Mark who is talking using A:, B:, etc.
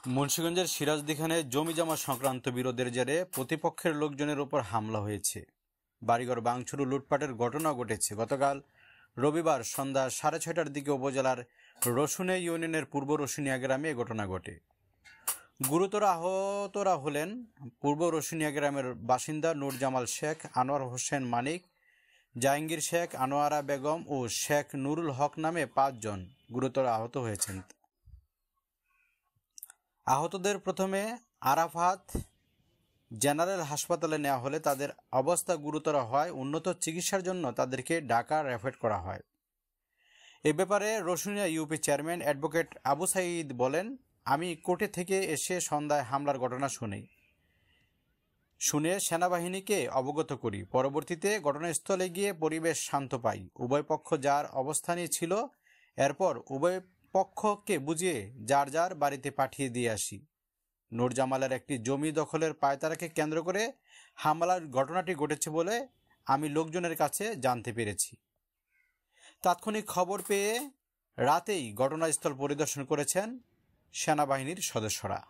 A: মুন্সিগঞ্জের সিরাজদিখানে জমিজমা সংক্রান্ত বিরোধের জেরে প্রতিপক্ষের লোকজনের উপর হামলা হয়েছে। বাড়িঘর ভাঙচুর ও লুটপাটের ঘটনা ঘটেছে। গতকাল রবিবার সন্ধ্যা 6:30টার দিকে উপজেলার রসুনে ইউনিয়নের পূর্ব রসুনিয়া গ্রামে এ ঘটনা ঘটে। গুরুতর আহতরা হলেন পূর্ব রসুনিয়া গ্রামের বাসিন্দা নূরজামাল শেখ, আনোয়ার হোসেন মানিক, জাহাঙ্গীর শেখ, আনোয়ারা বেগম ও শেখ নুরুল হক নামে 5 জন গুরুতর আহত হয়েছেন। আহতদের প্রথমে আরাফাত জেনারেল হাসপাতালে নেওয়া হলে তাদের অবস্থা গুরুতর হয় উন্নত চিকিৎসার জন্য তাদেরকে ঢাকা রেফার করা হয়। এ ব্যাপারে Rasunia UP chairman advocate Abu Sayeed বলেন, আমি কোর্টে থেকে এসে সন্ধ্যায় হামলার ঘটনা শুনে সেনাবাহিনীকে অবগত করি। পরবর্তীতে ঘটনাস্থলে গিয়ে পরিবেশ শান্ত পাই। উভয় পক্ষ যার অবস্থানে ছিল, এরপর উভয় পক্ষকে বুঝিয়ে যার যার বাড়িতে পাঠিয়ে দিয়ে আসি। নূরজামালের একটি জমি দখলের পায়তারাকে কেন্দ্র করে হামলার ঘটনাটি ঘটেছে বলে আমি লোকজনের কাছে জানতে পেরেছি। তাৎক্ষণিক খবর পেয়ে রাতেই ঘটনাস্থল পরিদর্শন করেছেন সেনাবাহিনীর সদস্যরা।